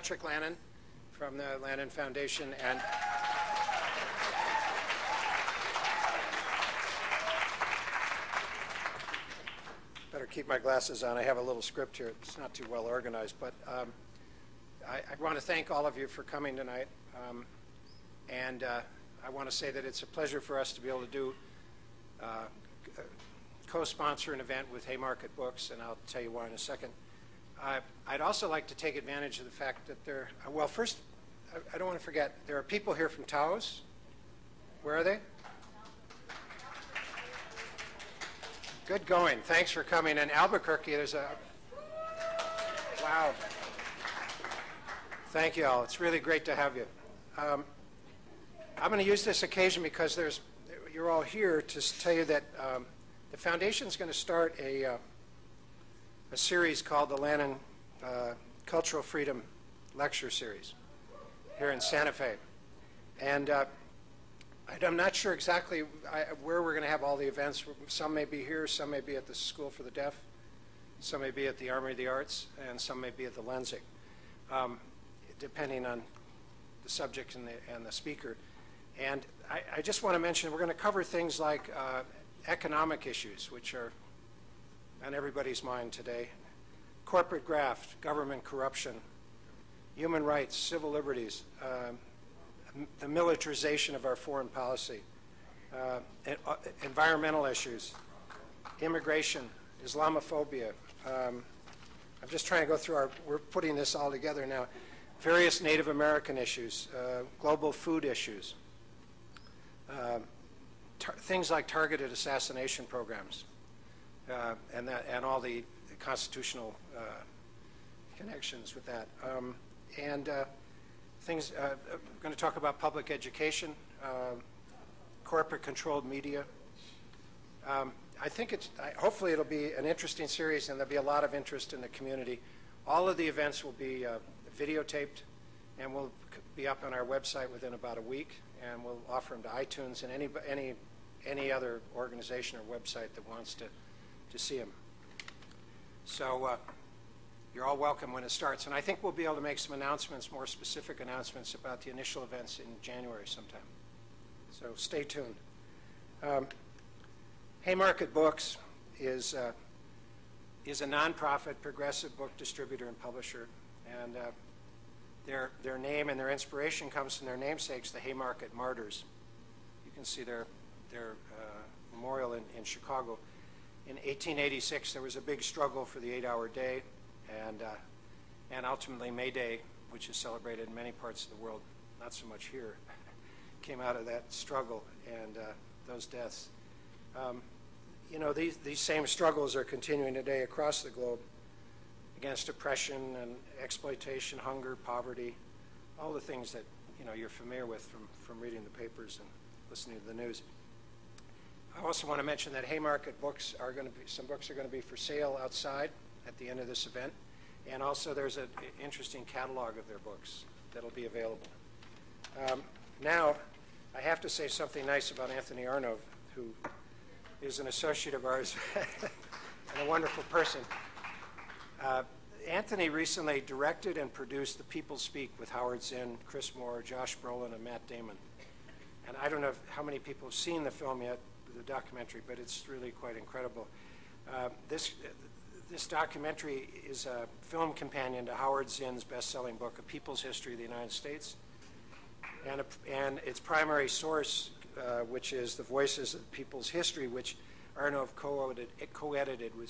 Patrick Lannan from the Lannan Foundation, and better keep my glasses on. I have a little script here. It's not too well organized, but I want to thank all of you for coming tonight, and I want to say that it's a pleasure for us to be able to do co-sponsor an event with Haymarket Books, and I'll tell you why in a second. I'd also like to take advantage of the fact that there, well, first, I don't want to forget, there are people here from Taos. Where are they? Good going. Thanks for coming. And Albuquerque, there's a, wow. Thank you all. It's really great to have you. I'm going to use this occasion because you're all here to tell you that the Foundation is going to start a series called the Lannan Cultural Freedom Lecture Series here in Santa Fe. And I'm not sure exactly where we're going to have all the events. Some may be here, some may be at the School for the Deaf, some may be at the Armory of the Arts, and some may be at the Lenzing, depending on the subject and the speaker. And I just want to mention we're going to cover things like economic issues, which are on everybody's mind today, corporate graft, government corruption, human rights, civil liberties, the militarization of our foreign policy, environmental issues, immigration, Islamophobia. I'm just trying to go through we're putting this all together now, various Native American issues, global food issues, things like targeted assassination programs, and all the constitutional connections with that. Things, we're going to talk about public education, corporate-controlled media. I think hopefully it'll be an interesting series, and there'll be a lot of interest in the community. All of the events will be videotaped, and will be up on our website within about a week, and we'll offer them to iTunes and any other organization or website that wants to see them. So you're all welcome when it starts. And I think we'll be able to make some announcements, more specific announcements about the initial events in January sometime. So stay tuned. Haymarket Books is a nonprofit progressive book distributor and publisher. And their name and their inspiration comes from their namesakes, the Haymarket Martyrs. You can see their memorial in Chicago. In 1886, there was a big struggle for the 8-hour day, and ultimately May Day, which is celebrated in many parts of the world, not so much here, came out of that struggle and those deaths. You know, these same struggles are continuing today across the globe against oppression and exploitation, hunger, poverty, all the things that you're familiar with from reading the papers and listening to the news. I also want to mention that Haymarket Books some books are going to be for sale outside at the end of this event, and also there's an interesting catalog of their books that'll be available. Now, I have to say something nice about Anthony Arnove, who is an associate of ours and a wonderful person. Anthony recently directed and produced The People Speak with Howard Zinn, Chris Moore, Josh Brolin, and Matt Damon. And I don't know how many people have seen the film yet, the documentary, but it's really quite incredible. This documentary is a film companion to Howard Zinn's best-selling book, A People's History of the United States, and its primary source, which is The Voices of the People's History, which Arnove co-edited with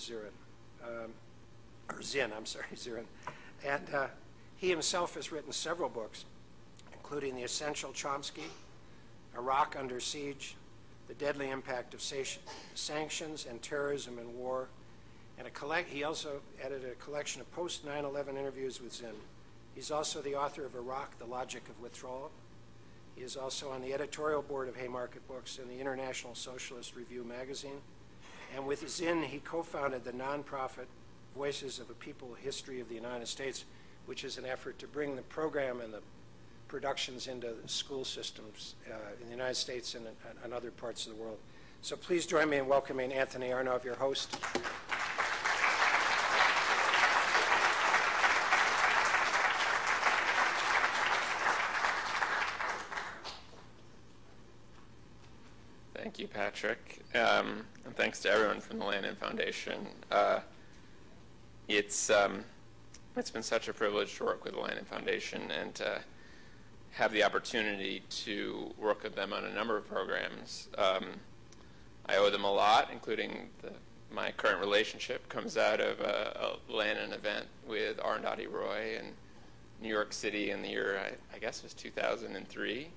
Zinn. And he himself has written several books, including The Essential Chomsky, Iraq Under Siege, The Deadly Impact of Sanctions and Terrorism and War, and he also edited a collection of post-9/11 interviews with Zinn. He's also the author of Iraq, The Logic of Withdrawal. He is also on the editorial board of Haymarket Books and the International Socialist Review magazine. And with Zinn, he co-founded the nonprofit Voices of a People History of the United States, which is an effort to bring the program and the productions into school systems in the United States and other parts of the world. So please join me in welcoming Anthony Arnove, your host. Patrick, and thanks to everyone from the Lannan Foundation. It's been such a privilege to work with the Lannan Foundation and to have the opportunity to work with them on a number of programs. I owe them a lot, including my current relationship comes out of a Lannan event with Arnove Roy in New York City in the year, I guess it was 2003.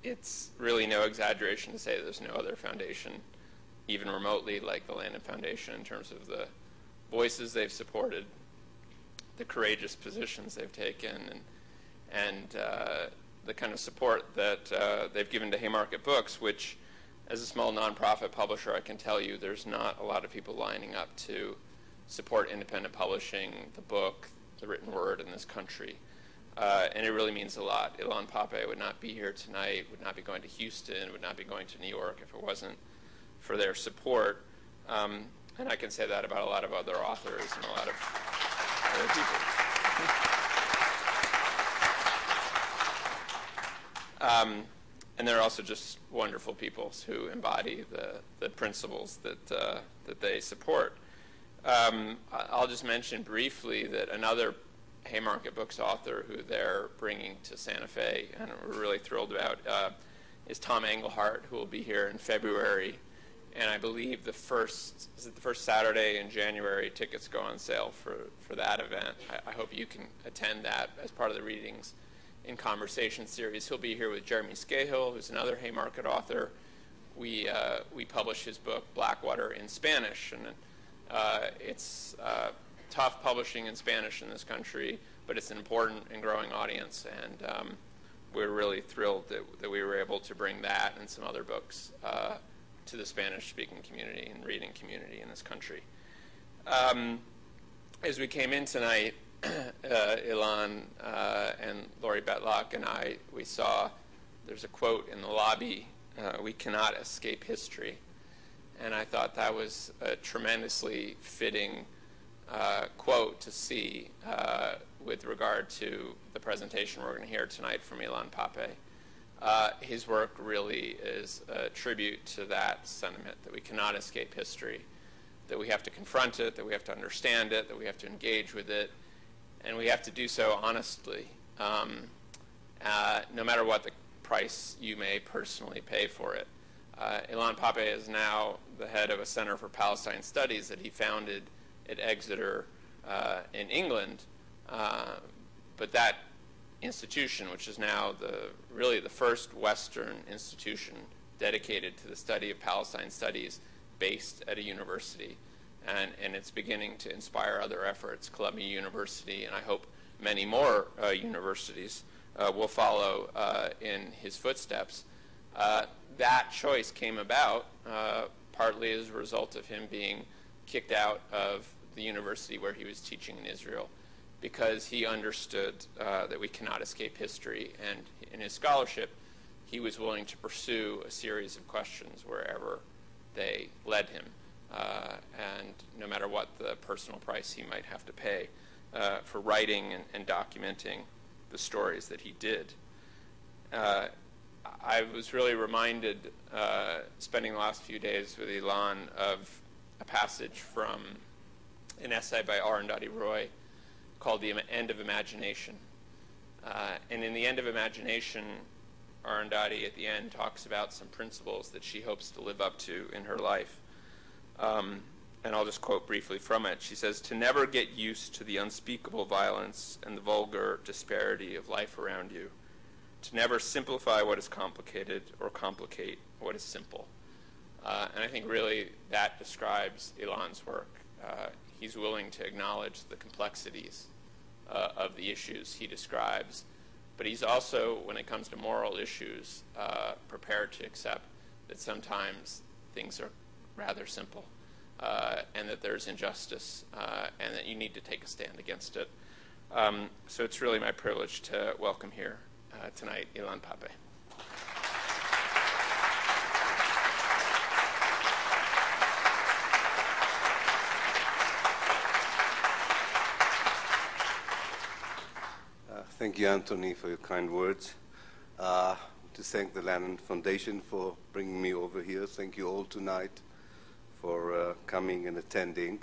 It's really no exaggeration to say that there's no other foundation, even remotely like the Lannan Foundation, in terms of the voices they've supported, the courageous positions they've taken, and the kind of support that they've given to Haymarket Books, which, as a small nonprofit publisher, I can tell you there's not a lot of people lining up to support independent publishing, the book, the written word in this country. And it really means a lot. Ilan Pappe would not be here tonight, would not be going to Houston, would not be going to New York if it wasn't for their support. And I can say that about a lot of other authors and a lot of other people. And they're also just wonderful people who embody the principles that they support. I'll just mention briefly that another Haymarket Books author who they're bringing to Santa Fe, and we're really thrilled about, is Tom Engelhardt, who will be here in February. And I believe the first Saturday in January, tickets go on sale for that event. I hope you can attend that as part of the Readings in Conversation series. He'll be here with Jeremy Scahill, who's another Haymarket author. We publish his book, Blackwater, in Spanish. And it's tough publishing in Spanish in this country, but it's an important and growing audience, and we're really thrilled that we were able to bring that and some other books to the Spanish-speaking community and reading community in this country. As we came in tonight, Ilan and Lori Betlock and we saw there's a quote in the lobby, "We cannot escape history." And I thought that was a tremendously fitting quote to see with regard to the presentation we're going to hear tonight from Ilan Pappe. His work really is a tribute to that sentiment, that we cannot escape history, that we have to confront it, that we have to understand it, that we have to engage with it, and we have to do so honestly, no matter what the price you may personally pay for it. Ilan Pappe is now the head of a Center for Palestine Studies that he founded at Exeter in England, but that institution, which is now really the first Western institution dedicated to the study of Palestine studies based at a university, and it's beginning to inspire other efforts. Columbia University, and I hope many more universities will follow in his footsteps. That choice came about partly as a result of him being kicked out of the university where he was teaching in Israel, because he understood that we cannot escape history, and in his scholarship he was willing to pursue a series of questions wherever they led him, and no matter what the personal price he might have to pay for writing and documenting the stories that he did. I was really reminded, spending the last few days with Ilan, of a passage from an essay by Arnove Roy called The End of Imagination. And in The End of Imagination, Arnove at the end talks about some principles that she hopes to live up to in her life. And I'll just quote briefly from it. She says, "To never get used to the unspeakable violence and the vulgar disparity of life around you. To never simplify what is complicated or complicate what is simple." And I think really that describes Ilan's work. He's willing to acknowledge the complexities of the issues he describes, but he's also, when it comes to moral issues, prepared to accept that sometimes things are rather simple, and that there's injustice, and that you need to take a stand against it. So it's really my privilege to welcome here tonight Ilan Pappe. Thank you, Anthony, for your kind words. to thank the Lannan Foundation for bringing me over here. Thank you all tonight for coming and attending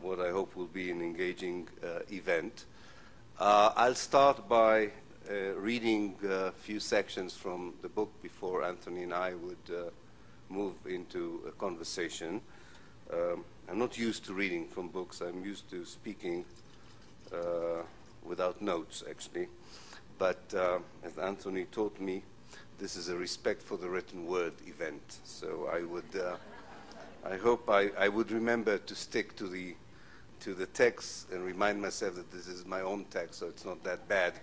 what I hope will be an engaging event. I'll start by reading a few sections from the book before Anthony and I would move into a conversation. I'm not used to reading from books. I'm used to speaking without notes, actually. But as Anthony taught me, this is a respect for the written word event. So I hope I would remember to stick to the text and remind myself that this is my own text, so it's not that bad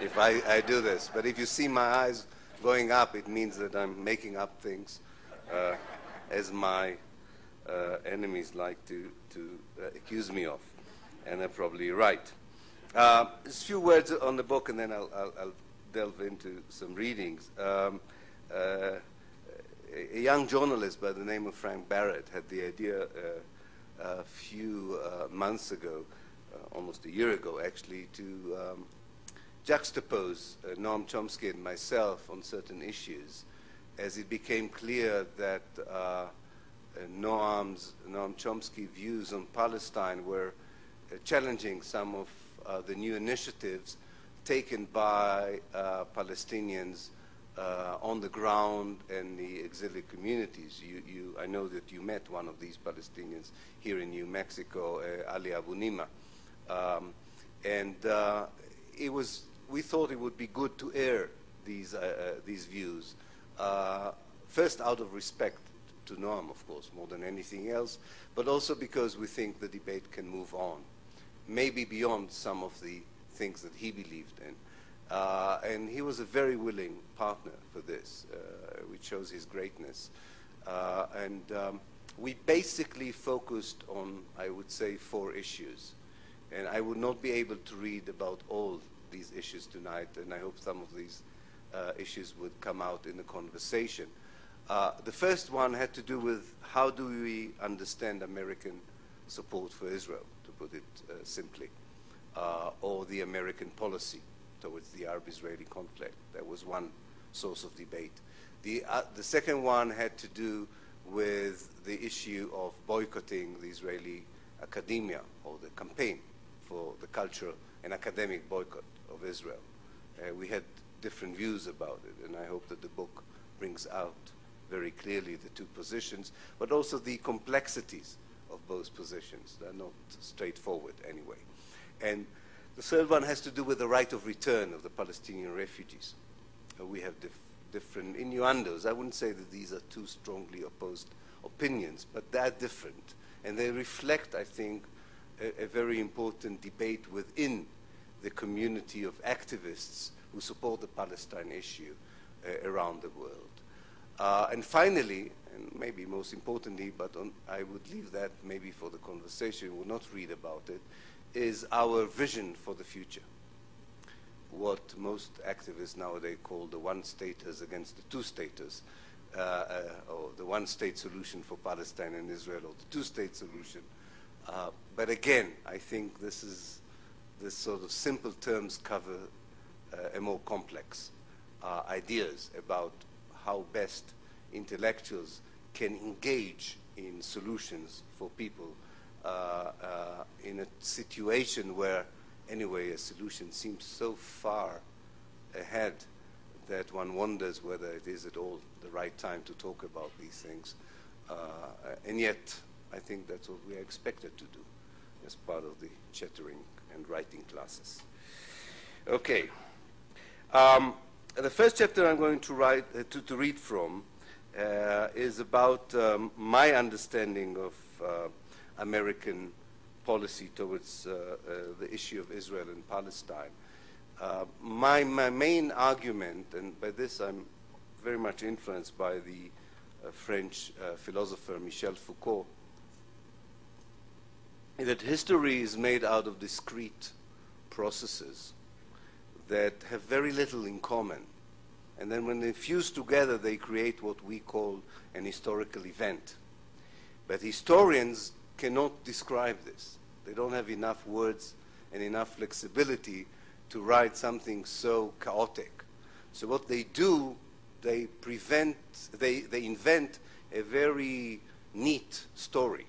if I do this. But if you see my eyes going up, it means that I'm making up things, as my enemies like to accuse me of, and they're probably right. Just a few words on the book, and then I'll delve into some readings. A young journalist by the name of Frank Barat had the idea a few months ago, almost a year ago actually, to juxtapose Noam Chomsky and myself on certain issues, as it became clear that Noam Chomsky's views on Palestine were challenging some of the new initiatives taken by Palestinians on the ground and the exilic communities. I know that you met one of these Palestinians here in New Mexico, Ali Abu Nima. We thought it would be good to air these views, first out of respect to Noam, of course, more than anything else, but also because we think the debate can move on, maybe beyond some of the things that he believed in. And he was a very willing partner for this, which shows his greatness. We basically focused on, I would say, 4 issues. And I would not be able to read about all these issues tonight, and I hope some of these issues would come out in the conversation. The first one had to do with how do we understand American support for Israel, to put it simply, or the American policy towards the Arab-Israeli conflict. That was one source of debate. The second one had to do with the issue of boycotting the Israeli academia, or the campaign for the cultural and academic boycott of Israel. We had different views about it, and I hope that the book brings out very clearly the 2 positions, but also the complexities of both positions. They're not straightforward anyway. And the third one has to do with the right of return of the Palestinian refugees. We have different innuendos. I wouldn't say that these are 2 strongly opposed opinions, but they're different. And they reflect, I think, a very important debate within the community of activists who support the Palestine issue around the world. And finally, and maybe most importantly, but I would leave that maybe for the conversation, we'll not read about it, is our vision for the future. What most activists nowadays call the one-staters against the two-staters, or the one-state solution for Palestine and Israel, or the two-state solution. But again, I think this sort of simple terms cover a more complex ideas about how best intellectuals can engage in solutions for people in a situation where, anyway, a solution seems so far ahead that one wonders whether it is at all the right time to talk about these things. And yet, I think that's what we are expected to do as part of the chattering and writing classes. Okay. The first chapter I'm going to read from is about my understanding of American policy towards the issue of Israel and Palestine. My main argument, and by this I'm very much influenced by the French philosopher Michel Foucault, is that history is made out of discrete processes that have very little in common. And then when they fuse together, they create what we call an historical event. But historians cannot describe this. They don't have enough words and enough flexibility to write something so chaotic, So what they do, they invent a very neat story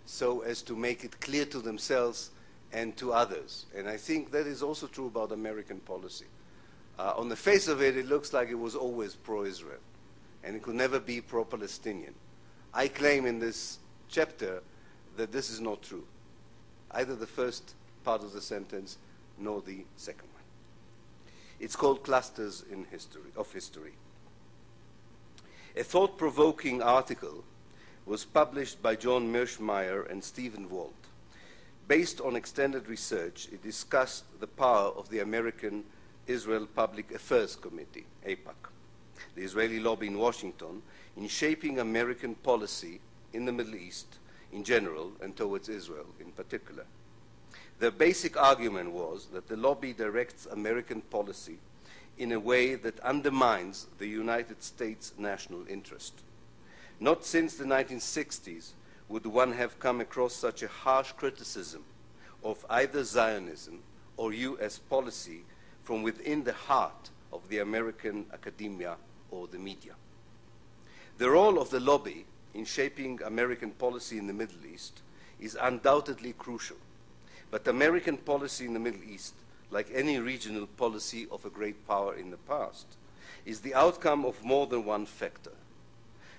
so as to make it clear to themselves and to others. And I think that is also true about American policy. On the face of it, it looks like it was always pro-Israel, and it could never be pro-Palestinian. I claim in this chapter that this is not true, either the first part of the sentence nor the second one. It's called Clusters of History. A thought-provoking article was published by John Mearsheimer and Stephen Walt. Based on extended research, it discussed the power of the American Israel Public Affairs Committee, AIPAC, the Israeli lobby in Washington, in shaping American policy in the Middle East in general and towards Israel in particular. The basic argument was that the lobby directs American policy in a way that undermines the United States national interest. Not since the 1960s would one have come across such a harsh criticism of either Zionism or U.S. policy from within the heart of the American academia or the media. The role of the lobby in shaping American policy in the Middle East is undoubtedly crucial, but American policy in the Middle East, like any regional policy of a great power in the past, is the outcome of more than one factor.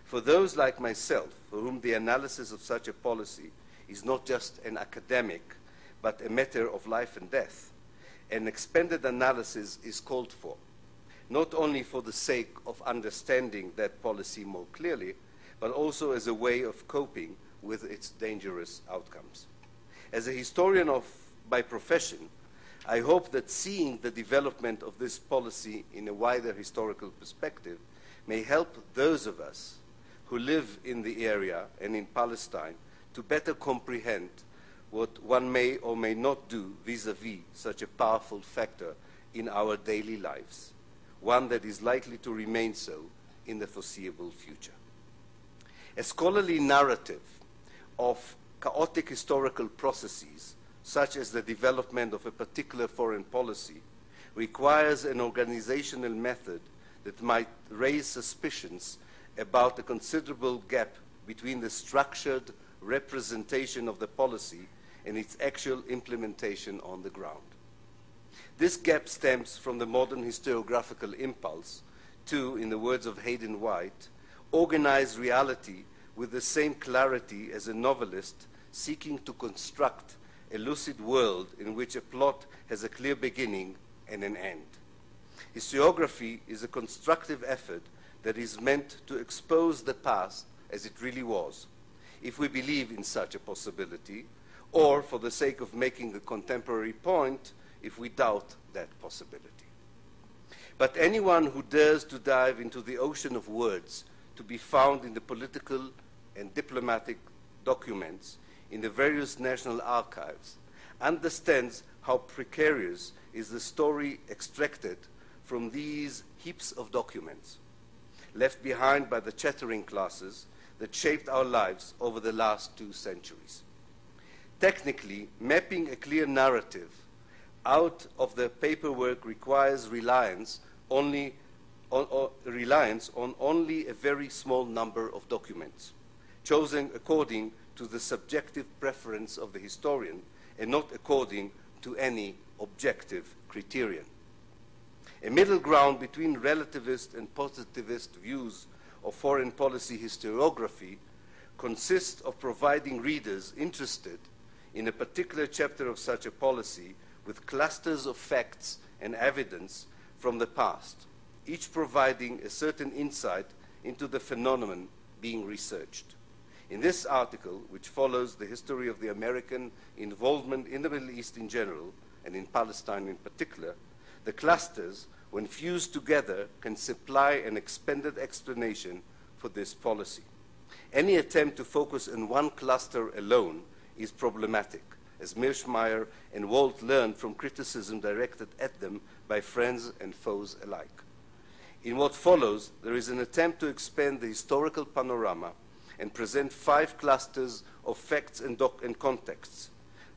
For those like myself, for whom the analysis of such a policy is not just an academic, but a matter of life and death, an expanded analysis is called for, not only for the sake of understanding that policy more clearly, but also as a way of coping with its dangerous outcomes. As a historian by profession, I hope that seeing the development of this policy in a wider historical perspective may help those of us who live in the area and in Palestine to better comprehend what one may or may not do vis-à-vis such a powerful factor in our daily lives, one that is likely to remain so in the foreseeable future. A scholarly narrative of chaotic historical processes, such as the development of a particular foreign policy, requires an organizational method that might raise suspicions about the considerable gap between the structured representation of the policy and its actual implementation on the ground. This gap stems from the modern historiographical impulse to, in the words of Hayden White, organize reality with the same clarity as a novelist seeking to construct a lucid world in which a plot has a clear beginning and an end. Historiography is a constructive effort that is meant to expose the past as it really was, if we believe in such a possibility, or for the sake of making a contemporary point, if we doubt that possibility. But anyone who dares to dive into the ocean of words to be found in the political and diplomatic documents in the various national archives understands how precarious is the story extracted from these heaps of documents, left behind by the chattering classes that shaped our lives over the last 2 centuries. Technically, mapping a clear narrative out of the paperwork requires reliance on only a very small number of documents, chosen according to the subjective preference of the historian and not according to any objective criterion. A middle ground between relativist and positivist views of foreign policy historiography consists of providing readers interested in a particular chapter of such a policy with clusters of facts and evidence from the past, each providing a certain insight into the phenomenon being researched. In this article, which follows the history of the American involvement in the Middle East in general, and in Palestine in particular, the clusters, when fused together, can supply an expanded explanation for this policy. Any attempt to focus on one cluster alone is problematic, as Mearsheimer and Walt learned from criticism directed at them by friends and foes alike. In what follows, there is an attempt to expand the historical panorama and present 5 clusters of facts and contexts.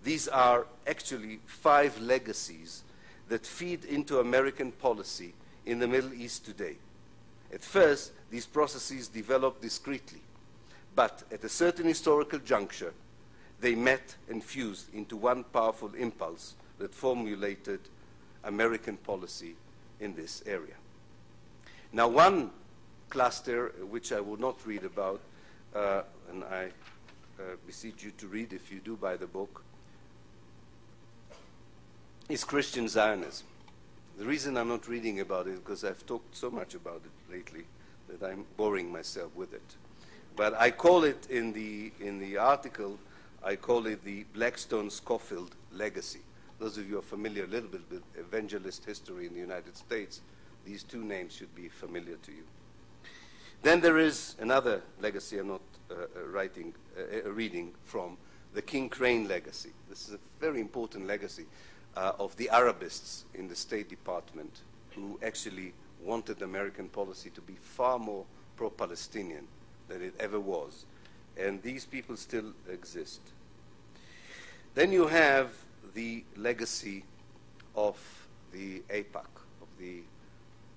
These are actually 5 legacies that feed into American policy in the Middle East today. At first, these processes developed discreetly, but at a certain historical juncture, they met and fused into one powerful impulse that formulated American policy in this area. Now, one cluster, which I will not read about, and I beseech you to read if you do buy the book, is Christian Zionism. The reason I'm not reading about it is because I've talked so much about it lately that I'm boring myself with it. But I call it in the article, I call it the Blackstone-Scofield legacy. Those of you who are familiar a little bit with evangelist history in the United States, these two names should be familiar to you. Then there is another legacy I'm not reading from, the King Crane legacy. This is a very important legacy of the Arabists in the State Department who actually wanted American policy to be far more pro-Palestinian than it ever was. And these people still exist. Then you have the legacy of the AIPAC, of the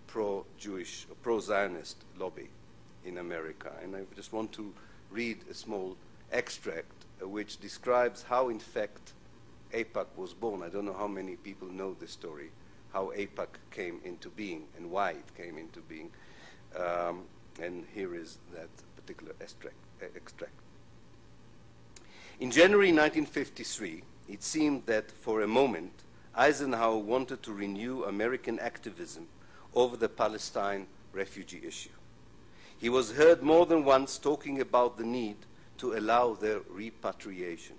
pro-Jewish, pro-Zionist lobby in America. And I just want to read a small extract which describes how, in fact, AIPAC was born. I don't know how many people know this story, how AIPAC came into being and why it came into being. And here is that particular extract. In January 1953, it seemed that for a moment, Eisenhower wanted to renew American activism over the Palestine refugee issue. He was heard more than once talking about the need to allow their repatriation.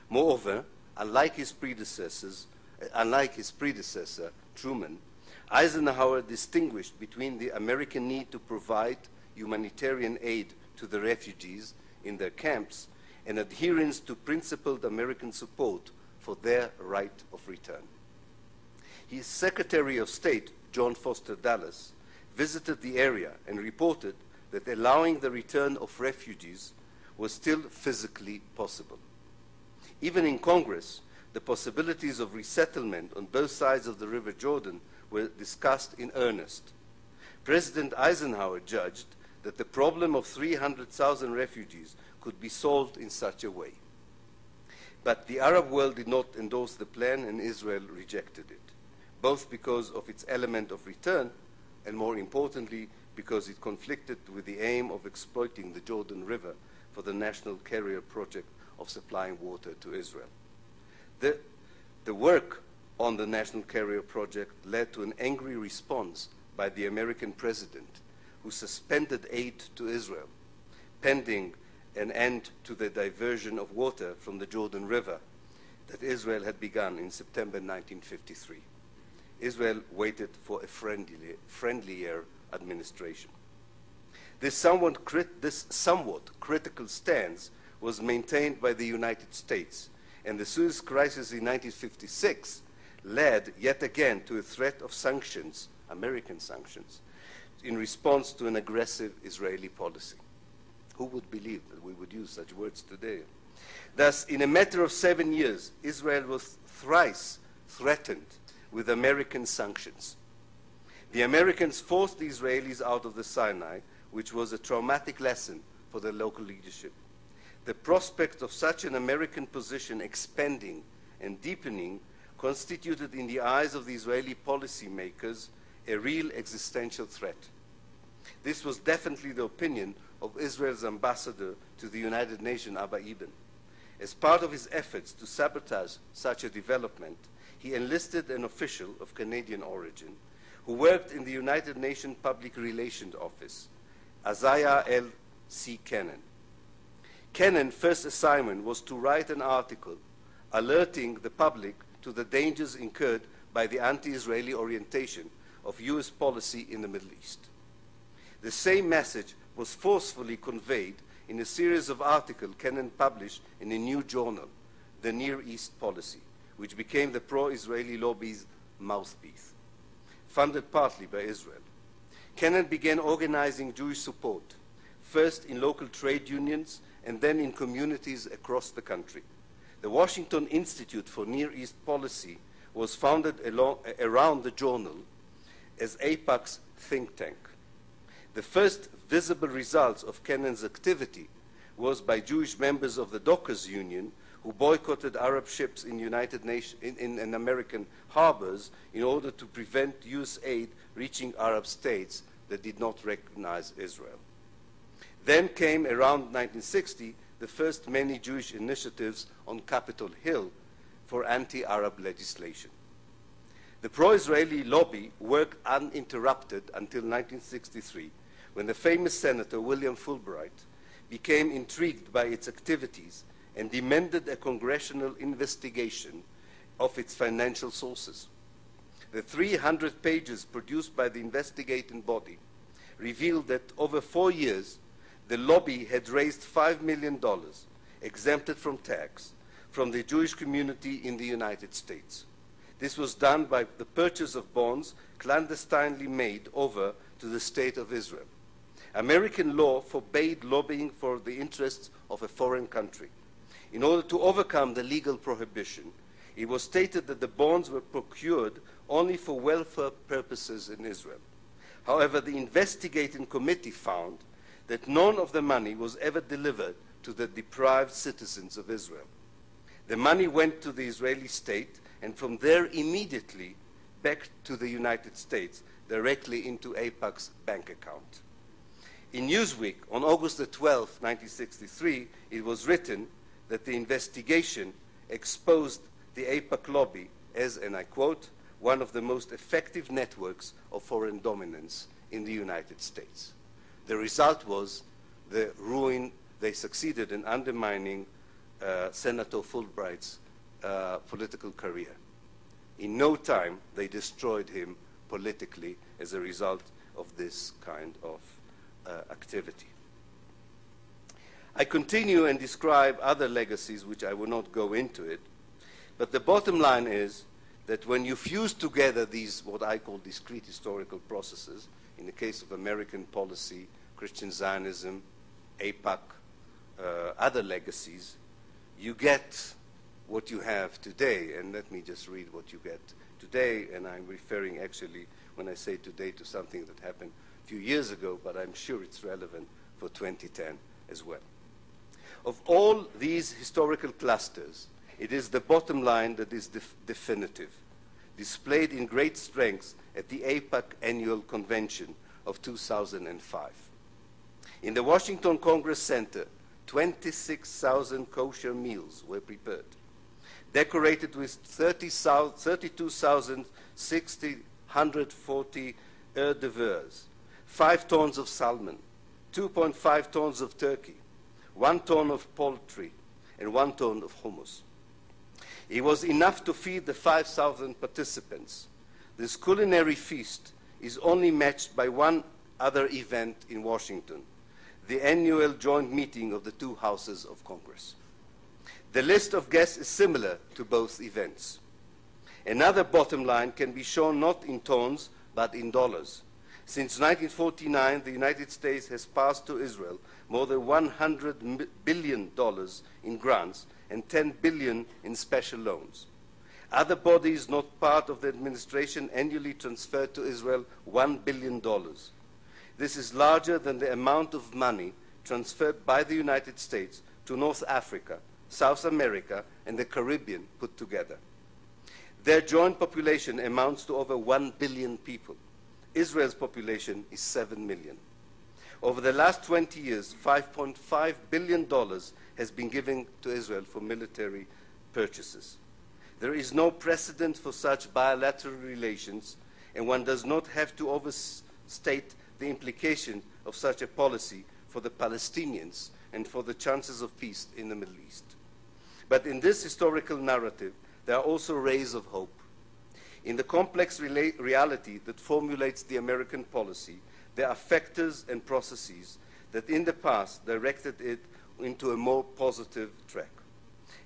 Moreover, unlike his predecessor, Truman, Eisenhower distinguished between the American need to provide humanitarian aid to the refugees in their camps and adherence to principled American support for their right of return. His Secretary of State, John Foster Dulles, visited the area and reported that allowing the return of refugees was still physically possible. Even in Congress, the possibilities of resettlement on both sides of the River Jordan were discussed in earnest. President Eisenhower judged that the problem of 300,000 refugees could be solved in such a way. But the Arab world did not endorse the plan, and Israel rejected it, both because of its element of return and, more importantly, because it conflicted with the aim of exploiting the Jordan River for the national carrier project of supplying water to Israel. The work on the national carrier project led to an angry response by the American president, who suspended aid to Israel, pending an end to the diversion of water from the Jordan River that Israel had begun in September 1953. Israel waited for a friendlier administration. This somewhat critical stance was maintained by the United States, and the Suez Crisis in 1956 led yet again to a threat of sanctions, American sanctions, in response to an aggressive Israeli policy. Who would believe that we would use such words today? Thus, in a matter of 7 years, Israel was thrice threatened with American sanctions. The Americans forced the Israelis out of the Sinai, which was a traumatic lesson for the local leadership. The prospect of such an American position expanding and deepening constituted in the eyes of the Israeli policymakers a real existential threat. This was definitely the opinion of Israel's ambassador to the United Nations, Abba Eban. As part of his efforts to sabotage such a development, he enlisted an official of Canadian origin who worked in the United Nations Public Relations Office, Isaiah L. C. Kennan. Kennan's first assignment was to write an article alerting the public to the dangers incurred by the anti-Israeli orientation of U.S. policy in the Middle East. The same message was forcefully conveyed in a series of articles Kennan published in a new journal, The Near East Policy, which became the pro-Israeli lobby's mouthpiece, funded partly by Israel. Kennan began organizing Jewish support, first in local trade unions and then in communities across the country. The Washington Institute for Near East Policy was founded around the journal as AIPAC's think tank. The first visible results of Kennan's activity was by Jewish members of the Dockers Union who boycotted Arab ships in in American harbors in order to prevent U.S. aid reaching Arab states that did not recognize Israel. Then came around 1960 the first many Jewish initiatives on Capitol Hill for anti-Arab legislation. The pro-Israeli lobby worked uninterrupted until 1963, when the famous Senator William Fulbright became intrigued by its activities and demanded a congressional investigation of its financial sources. The 300 pages produced by the investigating body revealed that over 4 years, the lobby had raised $5 million, exempted from tax, from the Jewish community in the United States. This was done by the purchase of bonds clandestinely made over to the State of Israel. American law forbade lobbying for the interests of a foreign country. In order to overcome the legal prohibition, it was stated that the bonds were procured only for welfare purposes in Israel. However, the investigating committee found that none of the money was ever delivered to the deprived citizens of Israel. The money went to the Israeli state and from there immediately back to the United States, directly into AIPAC's bank account. In Newsweek, on August the 12th, 1963, it was written that the investigation exposed the AIPAC lobby as, and I quote, one of the most effective networks of foreign dominance in the United States. The result was the ruin. They succeeded in undermining Senator Fulbright's political career. In no time, they destroyed him politically as a result of this kind of activity. I continue and describe other legacies, which I will not go into it, but the bottom line is that when you fuse together these, what I call discrete historical processes, in the case of American policy, Christian Zionism, AIPAC, other legacies, you get what you have today. And let me just read what you get today, and I'm referring actually, when I say today, to something that happened a few years ago, but I'm sure it's relevant for 2010 as well. Of all these historical clusters, it is the bottom line that is definitive, displayed in great strength at the AIPAC Annual Convention of 2005. In the Washington Congress Center, 26,000 kosher meals were prepared, decorated with 32,640 hors d'oeuvres, 5 tons of salmon, 2.5 tons of turkey, 1 ton of poultry, and 1 ton of hummus. It was enough to feed the 5,000 participants. This culinary feast is only matched by one other event in Washington, the annual joint meeting of the two houses of Congress. The list of guests is similar to both events. Another bottom line can be shown not in tons, but in dollars. Since 1949, the United States has passed to Israel more than $100 billion in grants and $10 billion in special loans. Other bodies not part of the administration annually transfer to Israel $1 billion. This is larger than the amount of money transferred by the United States to North Africa, South America, and the Caribbean put together. Their joint population amounts to over 1 billion people. Israel's population is 7 million. Over the last 20 years, $5.5 billion has been given to Israel for military purchases. There is no precedent for such bilateral relations, and one does not have to overstate the implication of such a policy for the Palestinians and for the chances of peace in the Middle East. But in this historical narrative, there are also rays of hope. In the complex reality that formulates the American policy, there are factors and processes that in the past directed it into a more positive track.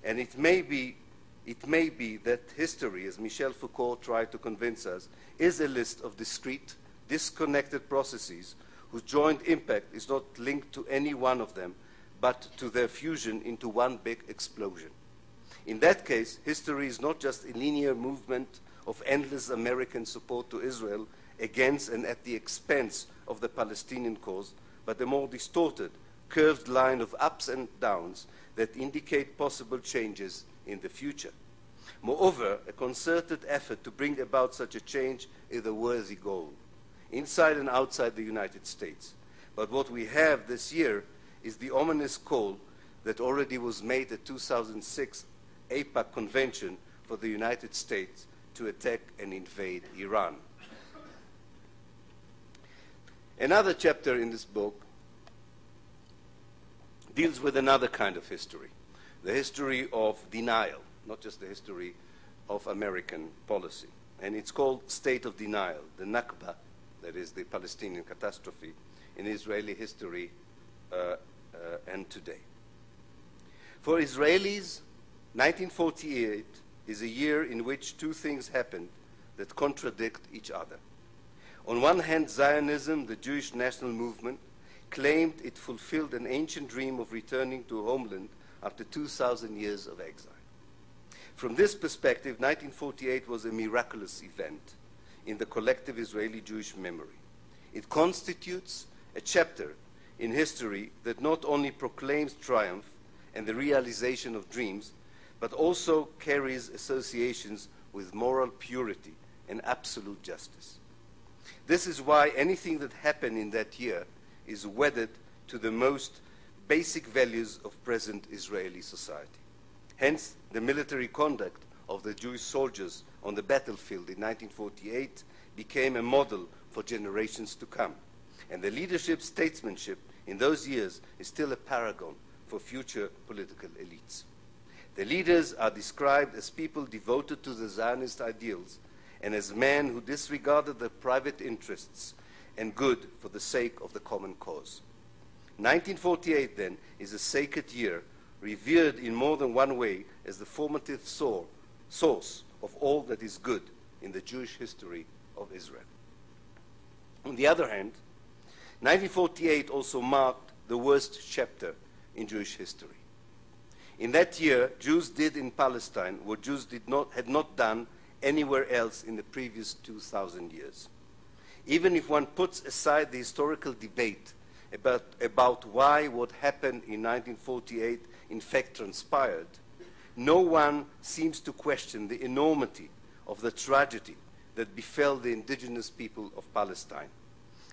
And it may be that history, as Michel Foucault tried to convince us, is a list of discrete, disconnected processes whose joint impact is not linked to any one of them, but to their fusion into one big explosion. In that case, history is not just a linear movement of endless American support to Israel against and at the expense of the Palestinian cause, but a more distorted, curved line of ups and downs that indicate possible changes in the future. Moreover, a concerted effort to bring about such a change is a worthy goal, inside and outside the United States. But what we have this year is the ominous call that already was made at 2006 AIPAC Convention for the United States to attack and invade Iran. Another chapter in this book deals with another kind of history, the history of denial, not just the history of American policy. And it's called State of Denial, the Nakba, that is the Palestinian catastrophe, in Israeli history and today. For Israelis, 1948 is a year in which two things happened that contradict each other. On one hand, Zionism, the Jewish national movement, claimed it fulfilled an ancient dream of returning to homeland after 2,000 years of exile. From this perspective, 1948 was a miraculous event in the collective Israeli Jewish memory. It constitutes a chapter in history that not only proclaims triumph and the realization of dreams, but also carries associations with moral purity and absolute justice. This is why anything that happened in that year is wedded to the most basic values of present Israeli society. Hence, the military conduct of the Jewish soldiers on the battlefield in 1948 became a model for generations to come. And the leadership statesmanship in those years is still a paragon for future political elites. The leaders are described as people devoted to the Zionist ideals and as men who disregarded their private interests and good for the sake of the common cause. 1948, then, is a sacred year, revered in more than one way as the formative source of all that is good in the Jewish history of Israel. On the other hand, 1948 also marked the worst chapter in Jewish history. In that year, Jews did in Palestine what Jews had not done anywhere else in the previous 2,000 years. Even if one puts aside the historical debate about why what happened in 1948 in fact transpired, no one seems to question the enormity of the tragedy that befell the indigenous people of Palestine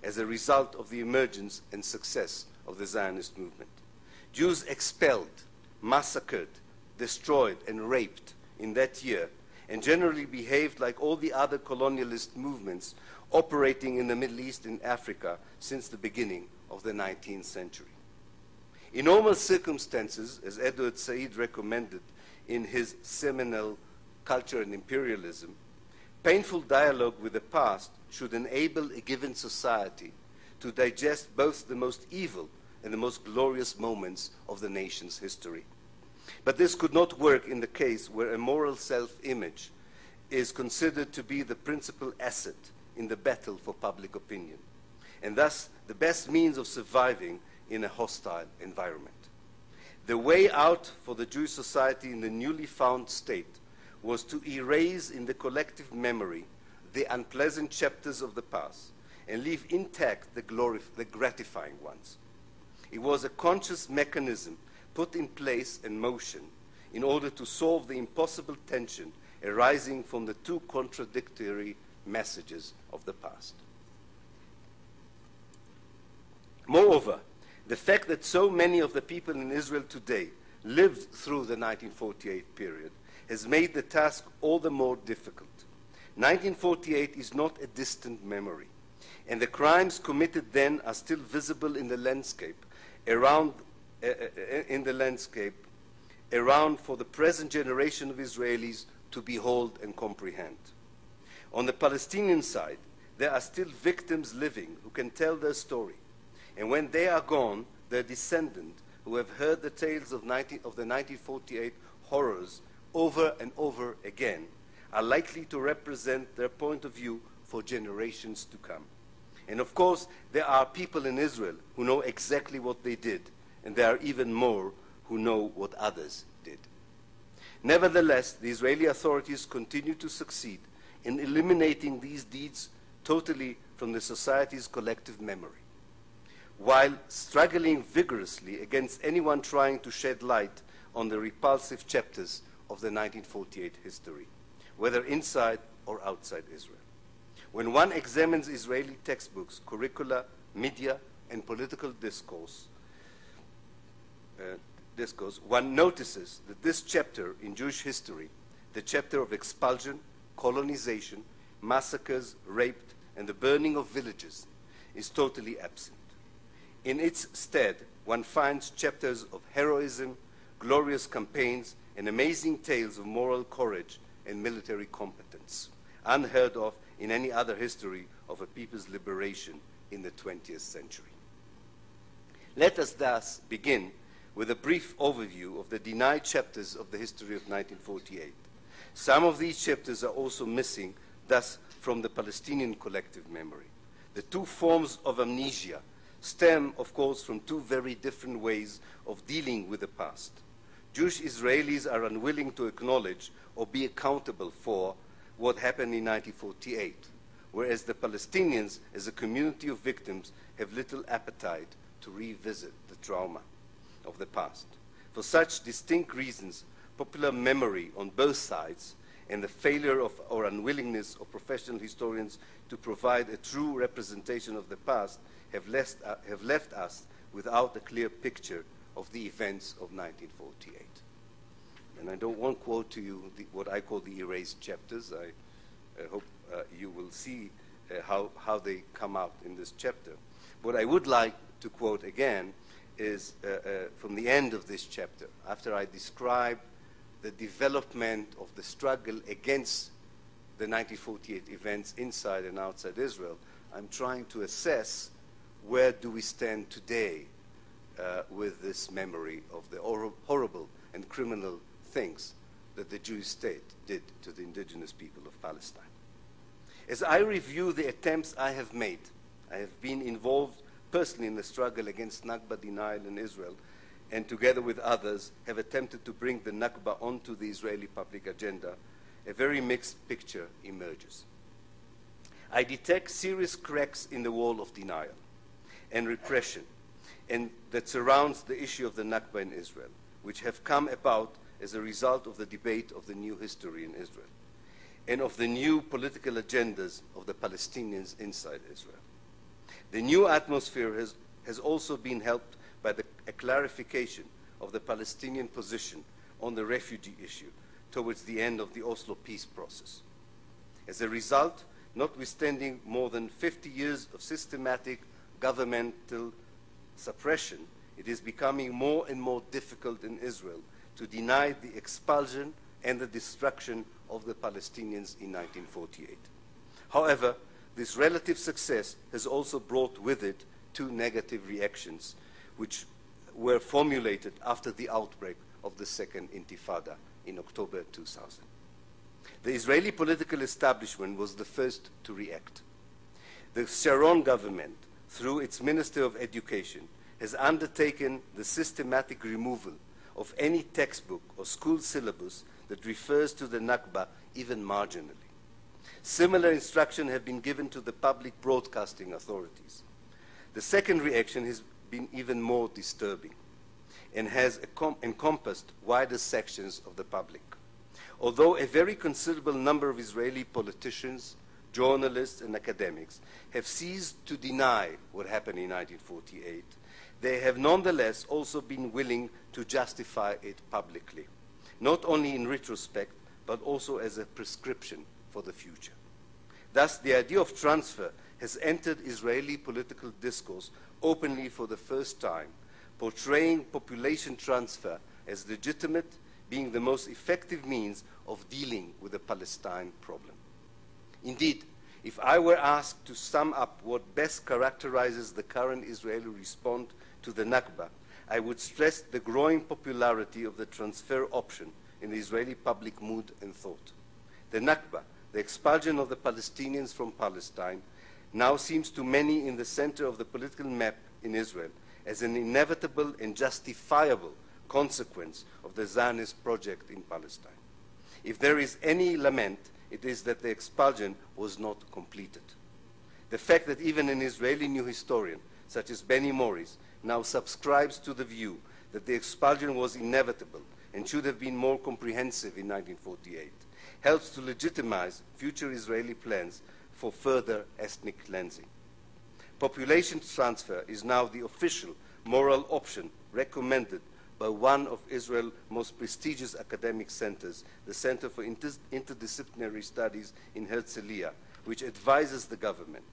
as a result of the emergence and success of the Zionist movement. Jews expelled, massacred, destroyed, and raped in that year, and generally behaved like all the other colonialist movements operating in the Middle East and Africa since the beginning of the 19th century. In normal circumstances, as Edward Said recommended in his seminal Culture and Imperialism, painful dialogue with the past should enable a given society to digest both the most evil and the most glorious moments of the nation's history. But this could not work in the case where a moral self-image is considered to be the principal asset in the battle for public opinion, and thus the best means of surviving in a hostile environment. The way out for the Jewish society in the newly found state was to erase in the collective memory the unpleasant chapters of the past and leave intact the gratifying ones. It was a conscious mechanism put in place and motion in order to solve the impossible tension arising from the two contradictory messages of the past. Moreover, the fact that so many of the people in Israel today lived through the 1948 period has made the task all the more difficult. 1948 is not a distant memory, and the crimes committed then are still visible in the landscape around for the present generation of Israelis to behold and comprehend. On the Palestinian side, there are still victims living who can tell their story, and when they are gone, their descendants who have heard the tales of the 1948 horrors over and over again are likely to represent their point of view for generations to come. And of course, there are people in Israel who know exactly what they did, and there are even more who know what others did. Nevertheless, the Israeli authorities continue to succeed in eliminating these deeds totally from the society's collective memory, while struggling vigorously against anyone trying to shed light on the repulsive chapters of the 1948 history, whether inside or outside Israel. When one examines Israeli textbooks, curricula, media, and political discourse, one notices that this chapter in Jewish history, the chapter of expulsion, colonization, massacres, rape, and the burning of villages, is totally absent. In its stead, one finds chapters of heroism, glorious campaigns, and amazing tales of moral courage and military competence, unheard of in any other history of a people's liberation in the 20th century. Let us thus begin with a brief overview of the denied chapters of the history of 1948. Some of these chapters are also missing, thus, from the Palestinian collective memory. The two forms of amnesia stem, of course, from two very different ways of dealing with the past. Jewish Israelis are unwilling to acknowledge or be accountable for what happened in 1948, whereas the Palestinians, as a community of victims, have little appetite to revisit the trauma of the past. For such distinct reasons, popular memory on both sides and the failure of or unwillingness of professional historians to provide a true representation of the past have left us without a clear picture of the events of 1948. And I don't want to quote to you what I call the erased chapters. I hope you will see how they come out in this chapter. What I would like to quote again is from the end of this chapter, after I describe the development of the struggle against the 1948 events inside and outside Israel. I'm trying to assess where do we stand today with this memory of the horrible and criminal things that the Jewish state did to the indigenous people of Palestine. As I review the attempts I have made, I have been involved personally in the struggle against Nakba denial in Israel, and together with others have attempted to bring the Nakba onto the Israeli public agenda. A very mixed picture emerges. I detect serious cracks in the wall of denial and repression and that surrounds the issue of the Nakba in Israel, which have come about as a result of the debate of the new history in Israel and of the new political agendas of the Palestinians inside Israel. The new atmosphere has also been helped by a clarification of the Palestinian position on the refugee issue towards the end of the Oslo peace process. As a result, notwithstanding more than 50 years of systematic governmental suppression, it is becoming more and more difficult in Israel to deny the expulsion and the destruction of the Palestinians in 1948. However, this relative success has also brought with it two negative reactions, which were formulated after the outbreak of the Second Intifada in October 2000. The Israeli political establishment was the first to react. The Sharon government, through its Minister of Education, has undertaken the systematic removal of any textbook or school syllabus that refers to the Nakba even marginally. Similar instructions have been given to the public broadcasting authorities. The second reaction has been even more disturbing and has encompassed wider sections of the public. Although a very considerable number of Israeli politicians, journalists, and academics have ceased to deny what happened in 1948, they have nonetheless also been willing to justify it publicly, not only in retrospect, but also as a prescription for the future. Thus, the idea of transfer has entered Israeli political discourse openly for the first time, portraying population transfer as legitimate, being the most effective means of dealing with the Palestine problem. Indeed, if I were asked to sum up what best characterizes the current Israeli response to the Nakba, I would stress the growing popularity of the transfer option in the Israeli public mood and thought. The Nakba, the expulsion of the Palestinians from Palestine, now seems to many in the center of the political map in Israel as an inevitable and justifiable consequence of the Zionist project in Palestine. If there is any lament, it is that the expulsion was not completed. The fact that even an Israeli new historian, such as Benny Morris, now subscribes to the view that the expulsion was inevitable and should have been more comprehensive in 1948, helps to legitimize future Israeli plans for further ethnic cleansing. Population transfer is now the official moral option recommended by one of Israel's most prestigious academic centers, the Center for Interdisciplinary Studies in Herzliya, which advises the government.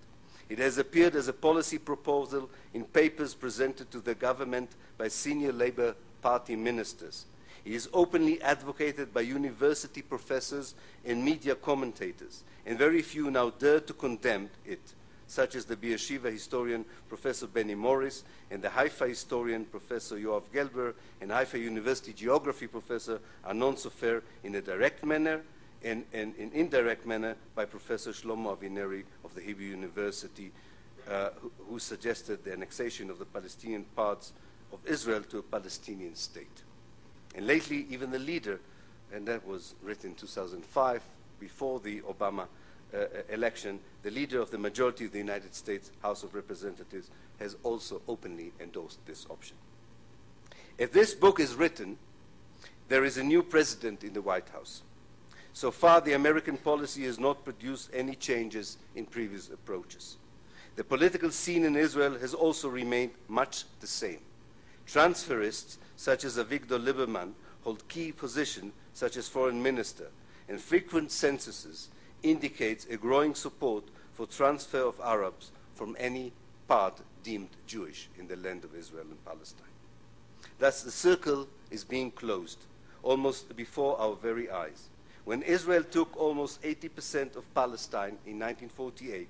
It has appeared as a policy proposal in papers presented to the government by senior Labour Party ministers. It is openly advocated by university professors and media commentators, and very few now dare to condemn it, such as the Beersheba historian Professor Benny Morris and the Haifa historian Professor Yoav Gelber and Haifa University geography Professor Arnon Sofer in a direct manner, and in indirect manner by Professor Shlomo Avineri of the Hebrew University, who suggested the annexation of the Palestinian parts of Israel to a Palestinian state. And lately, even the leader, and that was written in 2005, before the Obama election, the leader of the majority of the United States House of Representatives has also openly endorsed this option. If this book is written, there is a new president in the White House. So far, the American policy has not produced any changes in previous approaches. The political scene in Israel has also remained much the same. Transferists such as Avigdor Lieberman hold key positions such as foreign minister, and frequent censuses indicates a growing support for transfer of Arabs from any part deemed Jewish in the land of Israel and Palestine. Thus, the circle is being closed almost before our very eyes. When Israel took almost 80% of Palestine in 1948,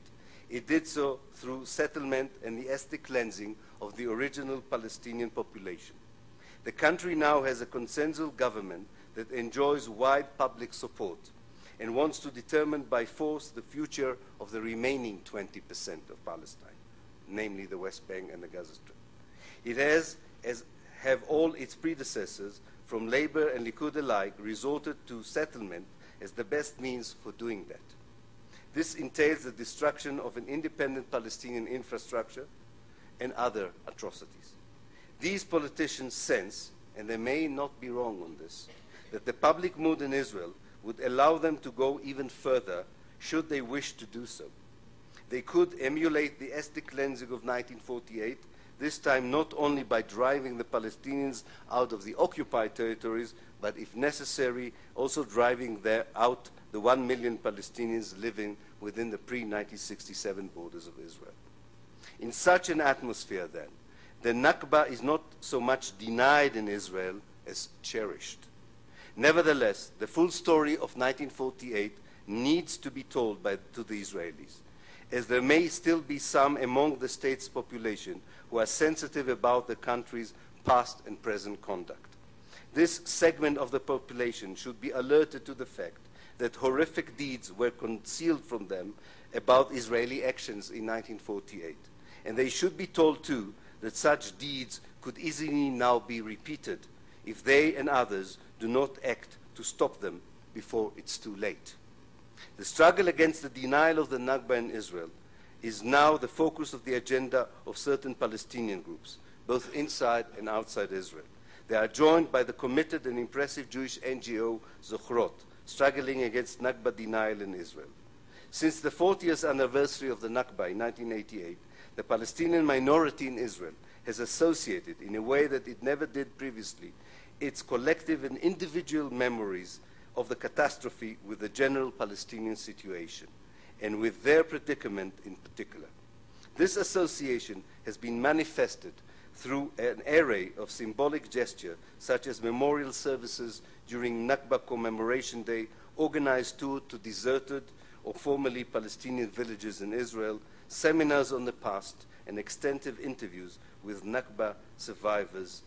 it did so through settlement and the ethnic cleansing of the original Palestinian population. The country now has a consensual government that enjoys wide public support and wants to determine by force the future of the remaining 20% of Palestine, namely the West Bank and the Gaza Strip. It has, as have all its predecessors, from Labour and Likud alike, resorted to settlement as the best means for doing that. This entails the destruction of an independent Palestinian infrastructure and other atrocities. These politicians sense, and they may not be wrong on this, that the public mood in Israel would allow them to go even further should they wish to do so. They could emulate the ethnic cleansing of 1948, this time not only by driving the Palestinians out of the occupied territories, but if necessary, also driving out the 1 million Palestinians living within the pre-1967 borders of Israel. In such an atmosphere, then, the Nakba is not so much denied in Israel as cherished. Nevertheless, the full story of 1948 needs to be told to the Israelis, as there may still be some among the state's population who are sensitive about the country's past and present conduct. This segment of the population should be alerted to the fact that horrific deeds were concealed from them about Israeli actions in 1948, and they should be told too that such deeds could easily now be repeated if they and others do not act to stop them before it's too late. The struggle against the denial of the Nakba in Israel is now the focus of the agenda of certain Palestinian groups, both inside and outside Israel. They are joined by the committed and impressive Jewish NGO Zochrot, struggling against Nakba denial in Israel. Since the 40th anniversary of the Nakba in 1988, the Palestinian minority in Israel has associated, in a way that it never did previously, its collective and individual memories of the catastrophe with the general Palestinian situation, and with their predicament in particular. This association has been manifested through an array of symbolic gestures, such as memorial services during Nakba Commemoration Day, organized tours to deserted or formerly Palestinian villages in Israel, seminars on the past, and extensive interviews with Nakba survivors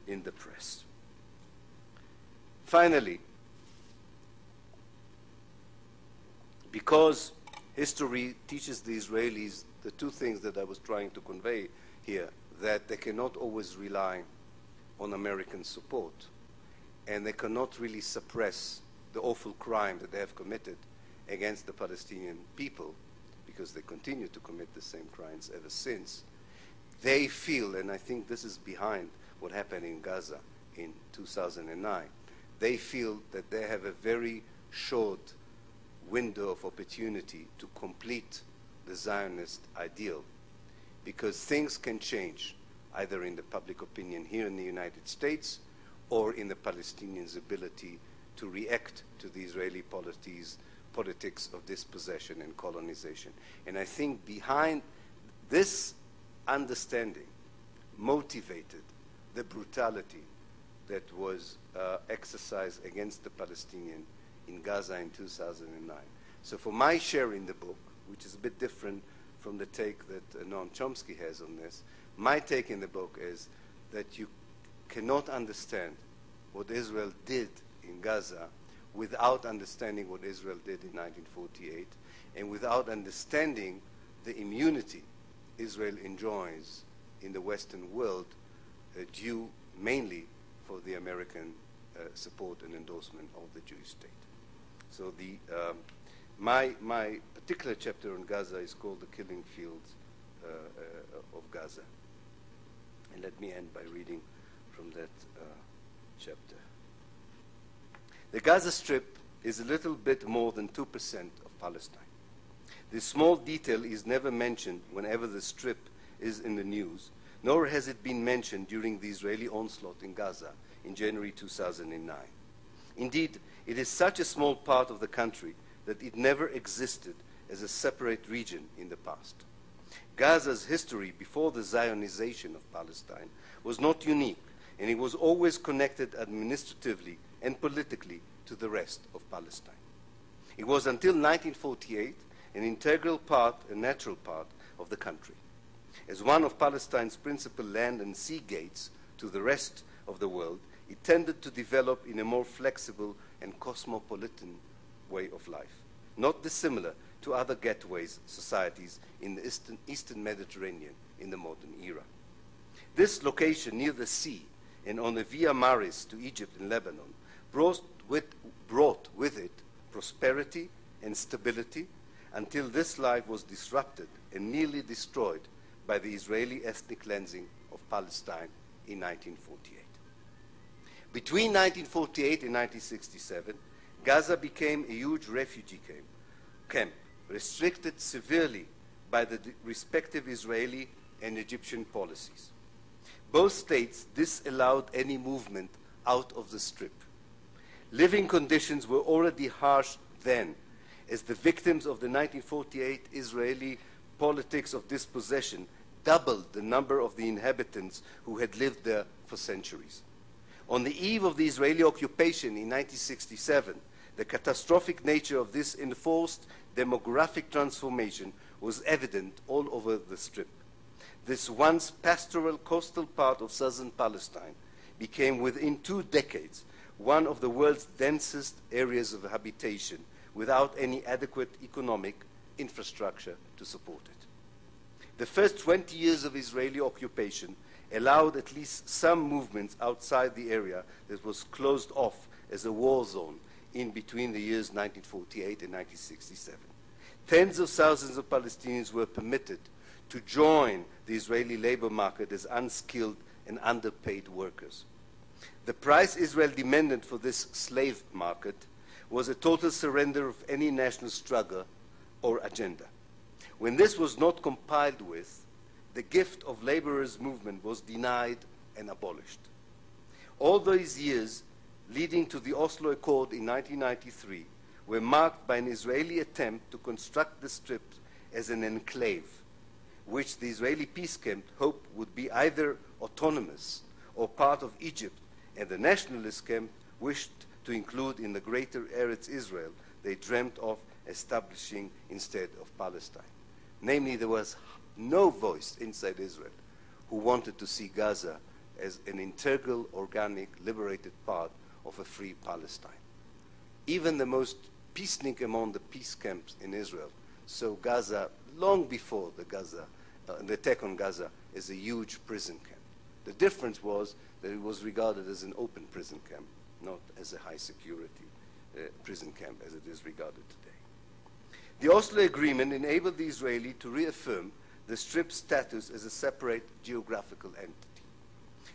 in the press. Finally, because history teaches the Israelis the two things that I was trying to convey here, that they cannot always rely on American support, and they cannot really suppress the awful crime that they have committed against the Palestinian people, because they continue to commit the same crimes ever since, they feel, and I think this is behind what happened in Gaza in 2009, they feel that they have a very short window of opportunity to complete the Zionist ideal, because things can change either in the public opinion here in the United States or in the Palestinians' ability to react to the Israeli politics of dispossession and colonization. And I think behind this understanding motivated the brutality that was exercised against the Palestinian in Gaza in 2009. So for my share in the book, which is a bit different from the take that Noam Chomsky has on this, my take in the book is that you cannot understand what Israel did in Gaza without understanding what Israel did in 1948 and without understanding the immunity Israel enjoys in the Western world due mainly for the American support and endorsement of the Jewish state. So my particular chapter on Gaza is called The Killing Fields of Gaza. And let me end by reading from that chapter. The Gaza Strip is a little bit more than 2% of Palestine. This small detail is never mentioned whenever the Strip is in the news, nor has it been mentioned during the Israeli onslaught in Gaza in January 2009. Indeed, it is such a small part of the country that it never existed as a separate region in the past. Gaza's history before the Zionization of Palestine was not unique, and it was always connected administratively and politically to the rest of Palestine. It was until 1948 an integral part, a natural part of the country. As one of Palestine's principal land and sea gates to the rest of the world, it tended to develop in a more flexible and cosmopolitan way of life, not dissimilar to other gateways societies in the Eastern Mediterranean in the modern era. This location near the sea and on the Via Maris to Egypt and Lebanon brought with it prosperity and stability until this life was disrupted and nearly destroyed by the Israeli ethnic cleansing of Palestine in 1948. Between 1948 and 1967, Gaza became a huge refugee camp, restricted severely by the respective Israeli and Egyptian policies. Both states disallowed any movement out of the Strip. Living conditions were already harsh then, as the victims of the 1948 Israeli politics of dispossession doubled the number of the inhabitants who had lived there for centuries. On the eve of the Israeli occupation in 1967, the catastrophic nature of this enforced demographic transformation was evident all over the Strip. This once pastoral coastal part of southern Palestine became within 2 decades one of the world's densest areas of habitation without any adequate economic infrastructure to support it. The first 20 years of Israeli occupation allowed at least some movements outside the area that was closed off as a war zone in between the years 1948 and 1967. Tens of thousands of Palestinians were permitted to join the Israeli labor market as unskilled and underpaid workers. The price Israel demanded for this slave market was a total surrender of any national struggle or agenda. When this was not complied with, the gift of laborers' movement was denied and abolished. All those years leading to the Oslo Accord in 1993 were marked by an Israeli attempt to construct the Strip as an enclave, which the Israeli peace camp hoped would be either autonomous or part of Egypt, and the nationalist camp wished to include in the greater Eretz Israel they dreamt of establishing instead of Palestine. Namely, there was no voice inside Israel who wanted to see Gaza as an integral, organic, liberated part of a free Palestine. Even the most peacenik among the peace camps in Israel saw Gaza long before the attack on Gaza as a huge prison camp. The difference was that it was regarded as an open prison camp, not as a high security prison camp as it is regarded today. The Oslo Agreement enabled the Israeli to reaffirm the Strip's status as a separate geographical entity,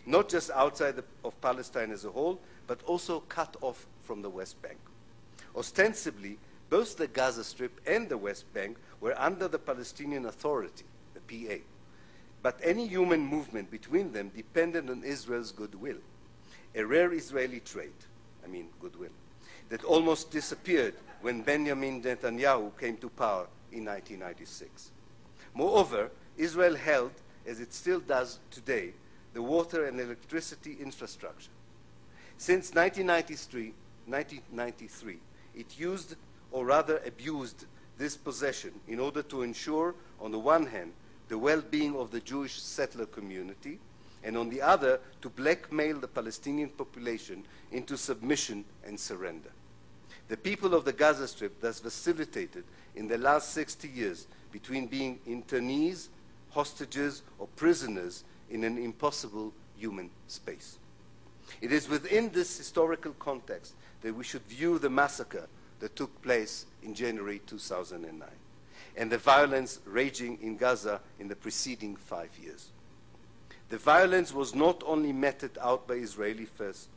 not just outside of Palestine as a whole, but also cut off from the West Bank. Ostensibly, both the Gaza Strip and the West Bank were under the Palestinian Authority, the PA, but any human movement between them depended on Israel's goodwill, a rare Israeli trait, goodwill, that almost disappeared when Benjamin Netanyahu came to power in 1996. Moreover, Israel held, as it still does today, the water and electricity infrastructure. Since 1993, it used, or rather abused, this possession in order to ensure, on the one hand, the well-being of the Jewish settler community, and on the other, to blackmail the Palestinian population into submission and surrender. The people of the Gaza Strip thus facilitated in the last 60 years between being internees, hostages, or prisoners in an impossible human space. It is within this historical context that we should view the massacre that took place in January 2009 and the violence raging in Gaza in the preceding 5 years. The violence was not only meted out by Israeli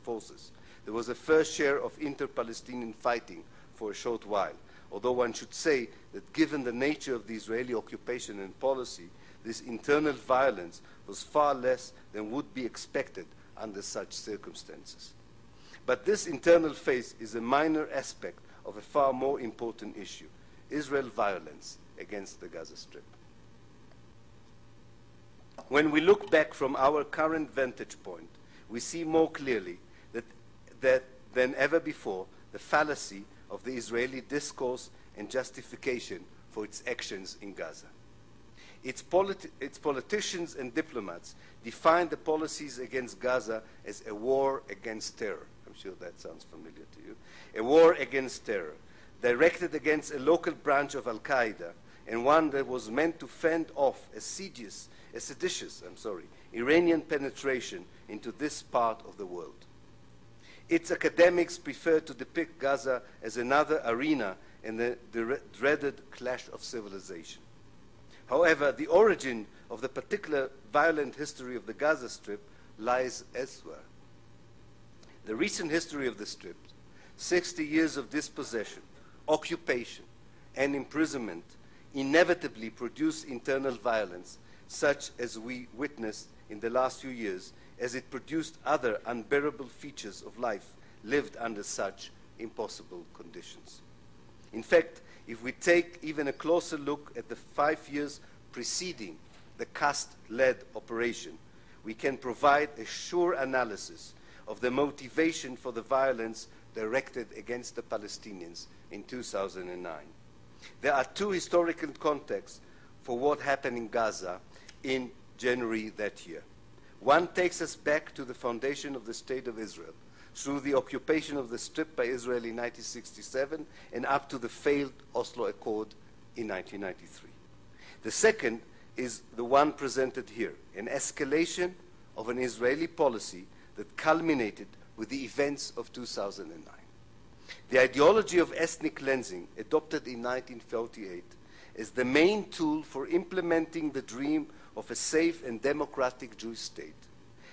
forces. There was a fair share of inter-Palestinian fighting for a short while, although one should say that given the nature of the Israeli occupation and policy, this internal violence was far less than would be expected under such circumstances. But this internal phase is a minor aspect of a far more important issue, Israel's violence against the Gaza Strip. When we look back from our current vantage point, we see more clearly that than ever before the fallacy of the Israeli discourse and justification for its actions in Gaza. Its politicians and diplomats define the policies against Gaza as a war against terror. I'm sure that sounds familiar to you. A war against terror, directed against a local branch of Al-Qaeda, and one that was meant to fend off a seditious Iranian penetration into this part of the world. Its academics prefer to depict Gaza as another arena in the dreaded clash of civilization. However, the origin of the particular violent history of the Gaza Strip lies elsewhere. The recent history of the Strip, 60 years of dispossession, occupation, and imprisonment, inevitably produced internal violence, such as we witnessed in the last few years, as it produced other unbearable features of life lived under such impossible conditions. In fact, if we take even a closer look at the 5 years preceding the CAST-led operation, we can provide a sure analysis of the motivation for the violence directed against the Palestinians in 2009. There are two historical contexts for what happened in Gaza in January that year. One takes us back to the foundation of the State of Israel, through the occupation of the Strip by Israel in 1967 and up to the failed Oslo Accord in 1993. The second is the one presented here, an escalation of an Israeli policy that culminated with the events of 2009. The ideology of ethnic cleansing, adopted in 1948, is the main tool for implementing the dream of a safe and democratic Jewish state,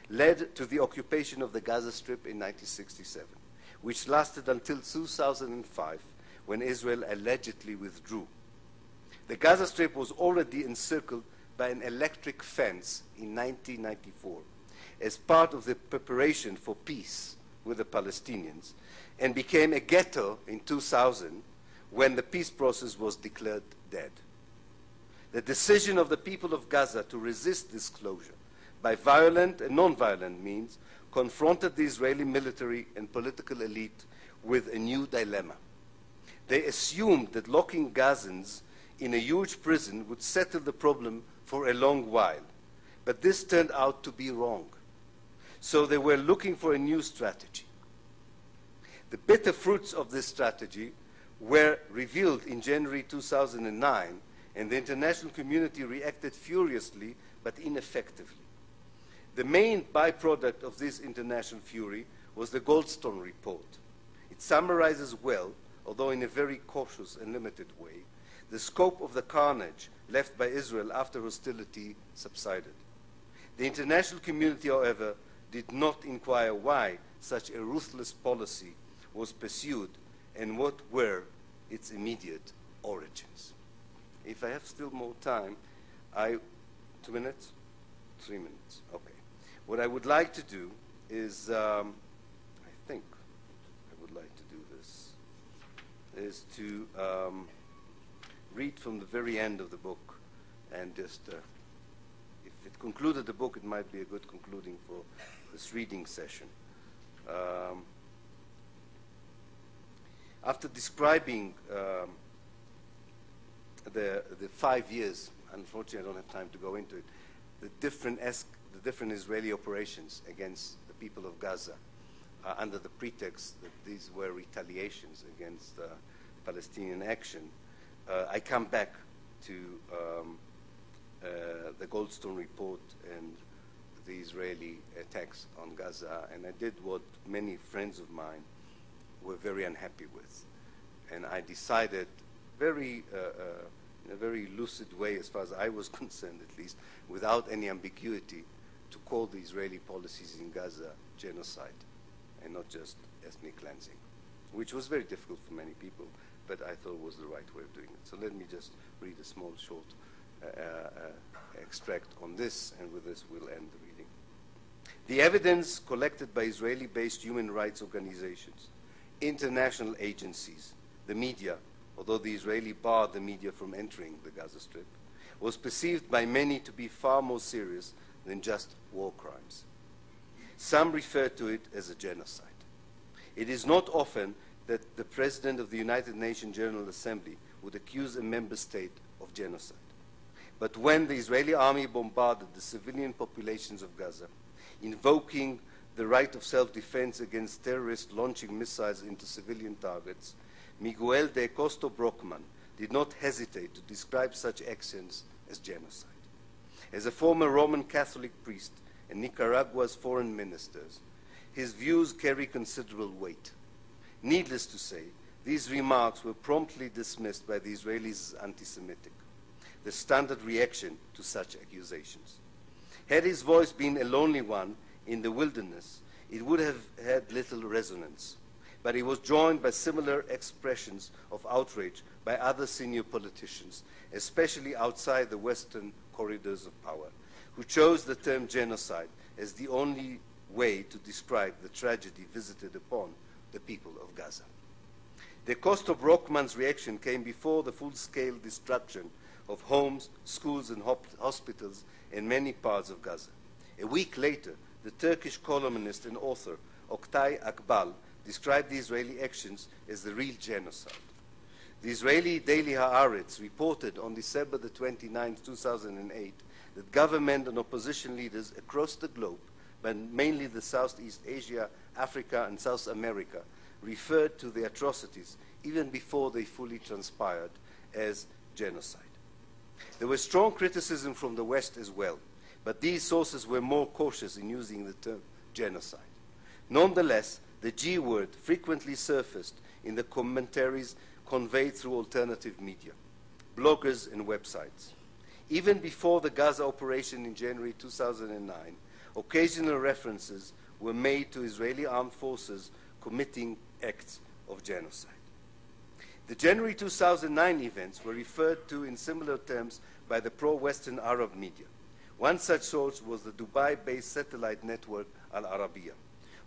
led to the occupation of the Gaza Strip in 1967, which lasted until 2005, when Israel allegedly withdrew. The Gaza Strip was already encircled by an electric fence in 1994 as part of the preparation for peace with the Palestinians, and became a ghetto in 2000 when the peace process was declared dead. The decision of the people of Gaza to resist this closure by violent and non-violent means confronted the Israeli military and political elite with a new dilemma. They assumed that locking Gazans in a huge prison would settle the problem for a long while, but this turned out to be wrong. So they were looking for a new strategy. The bitter fruits of this strategy were revealed in January 2009, and the international community reacted furiously but ineffectively. The main byproduct of this international fury was the Goldstone report. It summarizes well, although in a very cautious and limited way, the scope of the carnage left by Israel after hostility subsided. The international community, however, did not inquire why such a ruthless policy was pursued and what were its immediate origins. If I have still more time, 2 minutes? 3 minutes, okay. What I would like to do is, I think I would like to do this, is to read from the very end of the book, and just, if it concluded the book, it might be a good concluding for this reading session. After describing the 5 years, unfortunately I don't have time to go into it, the different Israeli operations against the people of Gaza, under the pretext that these were retaliations against Palestinian action, I come back to the Goldstone report and the Israeli attacks on Gaza, and I did what many friends of mine were very unhappy with. And I decided in a very lucid way, as far as I was concerned at least, without any ambiguity, to call the Israeli policies in Gaza genocide and not just ethnic cleansing, which was very difficult for many people, but I thought was the right way of doing it. So let me just read a small, short extract on this, and with this we'll end the reading. The evidence collected by Israeli-based human rights organizations, international agencies, the media, although the Israeli barred the media from entering the Gaza Strip, was perceived by many to be far more serious than just war crimes. Some refer to it as a genocide. It is not often that the President of the United Nations General Assembly would accuse a member state of genocide. But when the Israeli army bombarded the civilian populations of Gaza, invoking the right of self-defense against terrorists launching missiles into civilian targets, Miguel de Acosta Brockman did not hesitate to describe such actions as genocide. As a former Roman Catholic priest and Nicaragua's foreign ministers, his views carry considerable weight. Needless to say, these remarks were promptly dismissed by the Israelis as anti-Semitic, the standard reaction to such accusations. Had his voice been a lonely one in the wilderness, it would have had little resonance. But he was joined by similar expressions of outrage by other senior politicians, especially outside the Western corridors of power, who chose the term genocide as the only way to describe the tragedy visited upon the people of Gaza. The cost of Brockman's reaction came before the full-scale destruction of homes, schools, and hospitals in many parts of Gaza. A week later, the Turkish columnist and author Oktay Akbal described the Israeli actions as the real genocide. The Israeli daily Haaretz reported on December the 29th, 2008, that government and opposition leaders across the globe, but mainly the Southeast Asia, Africa, and South America, referred to the atrocities, even before they fully transpired, as genocide. There was strong criticism from the West as well, but these sources were more cautious in using the term genocide. Nonetheless, the G word frequently surfaced in the commentaries conveyed through alternative media, bloggers, and websites. Even before the Gaza operation in January 2009, occasional references were made to Israeli armed forces committing acts of genocide. The January 2009 events were referred to in similar terms by the pro-Western Arab media. One such source was the Dubai-based satellite network Al Arabiya.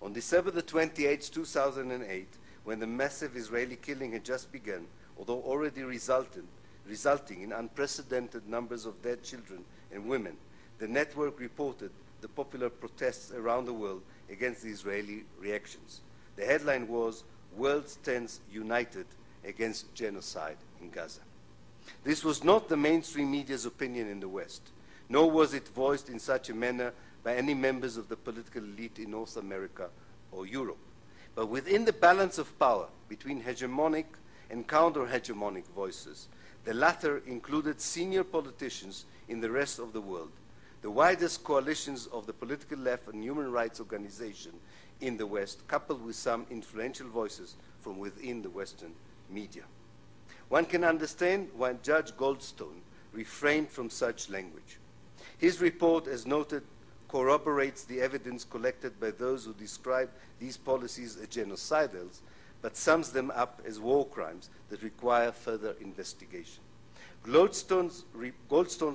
On December the 28th, 2008, when the massive Israeli killing had just begun, although already resulting in unprecedented numbers of dead children and women, the network reported the popular protests around the world against the Israeli reactions. The headline was, "World Stands United Against Genocide in Gaza." This was not the mainstream media's opinion in the West, nor was it voiced in such a manner by any members of the political elite in North America or Europe. But within the balance of power between hegemonic and counter-hegemonic voices, the latter included senior politicians in the rest of the world, the widest coalitions of the political left and human rights organizations in the West, coupled with some influential voices from within the Western media. One can understand why Judge Goldstone refrained from such language. His report, as noted, corroborates the evidence collected by those who describe these policies as genocidals, but sums them up as war crimes that require further investigation. Goldstone's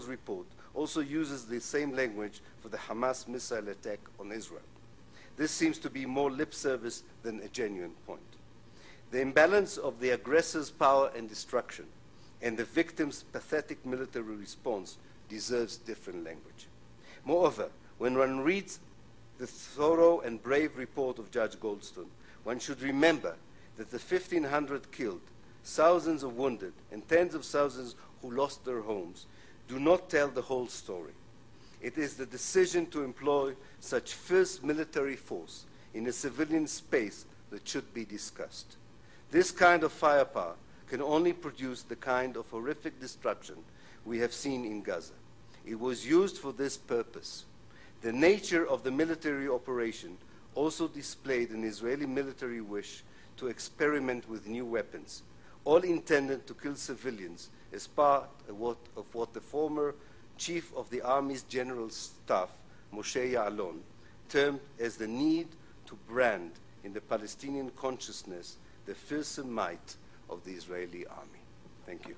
report also uses the same language for the Hamas missile attack on Israel. This seems to be more lip service than a genuine point. The imbalance of the aggressor's power and destruction and the victim's pathetic military response deserves different language. Moreover, when one reads the thorough and brave report of Judge Goldstone, one should remember that the 1,500 killed, thousands of wounded, and tens of thousands who lost their homes do not tell the whole story. It is the decision to employ such fierce military force in a civilian space that should be discussed. This kind of firepower can only produce the kind of horrific destruction we have seen in Gaza. It was used for this purpose. The nature of the military operation also displayed an Israeli military wish to experiment with new weapons, all intended to kill civilians as part of what the former chief of the Army's General Staff, Moshe Ya'alon, termed as the need to brand in the Palestinian consciousness the fearsome might of the Israeli army. Thank you.